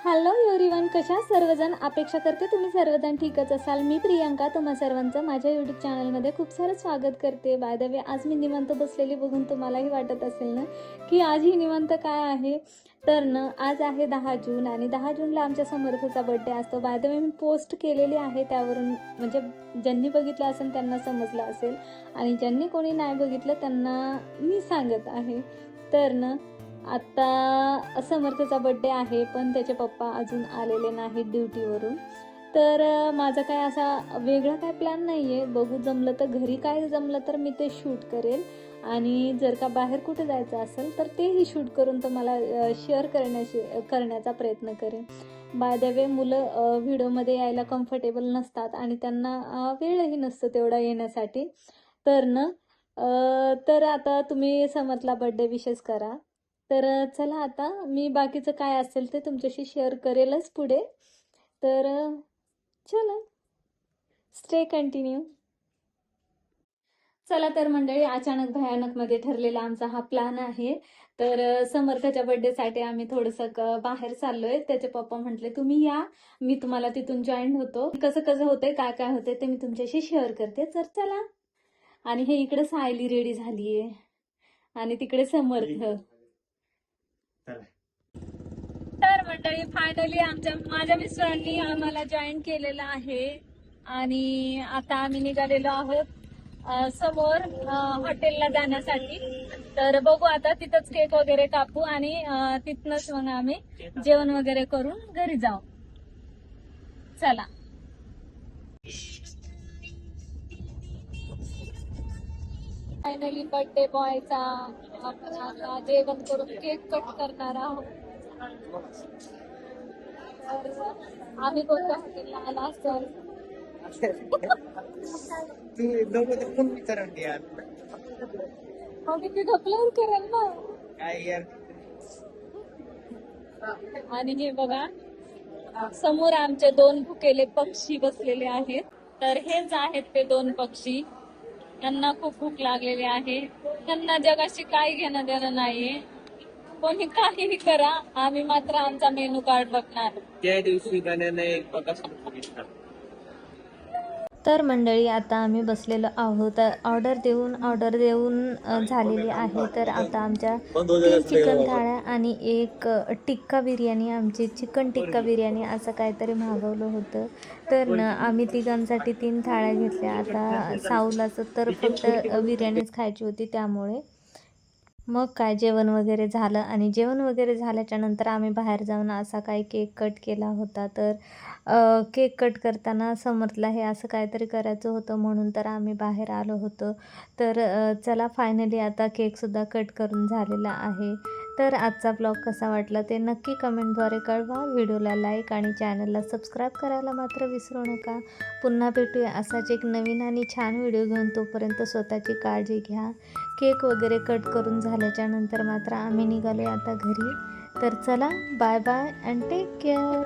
Hello everyone, कशा सर्वजण. अपेक्षा करते तुम्ही सर्वजण ठीकच असाल. मी प्रियांका तुम्हा सर्वांचं माझ्या यूट्यूब चॅनलमध्ये खूप सारं स्वागत करते. बाय द वे, आज मी निवांत बसलेली बघून तुम्हालाही वाटत असेल ना की आज ही निवांत काय आहे. तर ना आज आहे 10 जून आणि 10 जूनला आमच्या समर्थचा बड्डे असतो. By the way, me post केलेली आहे, त्यावरून म्हणजे ज्यांनी बघितलं असेल त्यांना समजलं असेल आणि ज्यांनी कोणी नाही बघितलं त्यांना मी सांगत आहे. तर ना आता समर्थचा बड्डे आहे, पण त्याचे पप्पा अजून आलेले नाहीत ड्युटीवरून. तर माझा काय असा वेगळा काय प्लॅन नाही आहे. बघू, जमलं तर घरी, काय जमलं तर मी ते शूट करेल आणि जर का बाहेर कुठे जायचं असेल तर तेही शूट करून तुम्हाला शेअर करण्याचा प्रयत्न करेन. बाय द वे, मुलं व्हिडिओमध्ये यायला कम्फर्टेबल नसतात आणि त्यांना वेळही नसतो तेवढा येण्यासाठी. तर ना तर आता तुम्ही समर्थला बड्डे विशेस करा. तर चला, आता मी बाकीचं काय असेल ते तुमच्याशी शेअर करेलच पुढे. तर चला, स्टे कंटिन्यू. चला तर मंडळी, अचानक भयानकमध्ये ठरलेला आमचा हा प्लॅन आहे. तर समर्थच्या बड्डेसाठी आम्ही थोडंसं बाहेर चाललोय. त्याचे पप्पा म्हटले तुम्ही या, मी तुम्हाला तिथून जॉईन होतो. कसं कसं होतंय, काय काय होतंय ते मी तुमच्याशी शेअर करते. तर चला. आणि हे इकडे सायली रेडी झालीये आणि तिकडे समर्थ. तर मंडळी, फायनली माझ्या मिस्टरांनी आम्हाला जॉईन केलेलं आहे आणि आता आम्ही निघालेलो आहोत समोर हॉटेलला जाण्यासाठी. तर बघू, आता तिथंच केक वगैरे कापू आणि तिथनच मग आम्ही जेवण वगैरे करून घरी जाऊ. चला. फायनली बर्थडे बॉयचा आपण आता जेवण करून केक कट करणार आहोत. आम्ही कोणत्या हॉटेलला आला असेल मग ते ढकलून करेल ना काय यार. आणि हे बघा, समोर आमचे 2 भुकेले पक्षी बसलेले आहेत. तर हेच आहेत ते 2 पक्षी. त्यांना खूप भूक लागलेली आहे. त्यांना जगाशी काही घेणं देणं नाहीये. कोणी काहीही करा, आम्ही मात्र आमचा मेनू कार्ड बघणार. त्या दिवशी गाण्याने एक बघा. तर मंडळी, आता आम्ही बसलेलो आहोत. ऑर्डर देऊन झालेली आहे. तर आता आमच्या 3 चिकन थाळ्या आणि एक टिक्का बिर्याणी, आमची चिकन टिक्का बिर्याणी असं काहीतरी मागवलं होतं. तर आम्ही तिघांसाठी 3 थाळ्या घेतल्या. आता साऊलाचं तर फक्त बिर्याणीच खायची होती, त्यामुळे मग काय जेवण वगैरे झालं आणि जेवण वगैरे झाल्याच्या नंतर आम्ही बाहेर जाऊन असा काही केक कट केला होता. तर केक कट करताना समर्थला हे असं काहीतरी करायचं होतं, म्हणून तर आम्ही बाहेर आलो होतो. तर चला, फायनली आता केकसुद्धा कट करून झालेला आहे. तर आजचा ब्लॉग कसा वाटला ते नक्की कमेंटद्वारे कळवा. व्हिडिओला लाईक आणि चॅनलला सबस्क्राईब करायला मात्र विसरू नका. पुन्हा भेटूया असाच एक नवीन आणि छान व्हिडिओ घेऊन. तोपर्यंत स्वतःची काळजी घ्या. केक वगैरे कट करून झाल्याच्या नंतर मात्र आम्ही निघालो आता घरी. तर चला, bye bye and take care.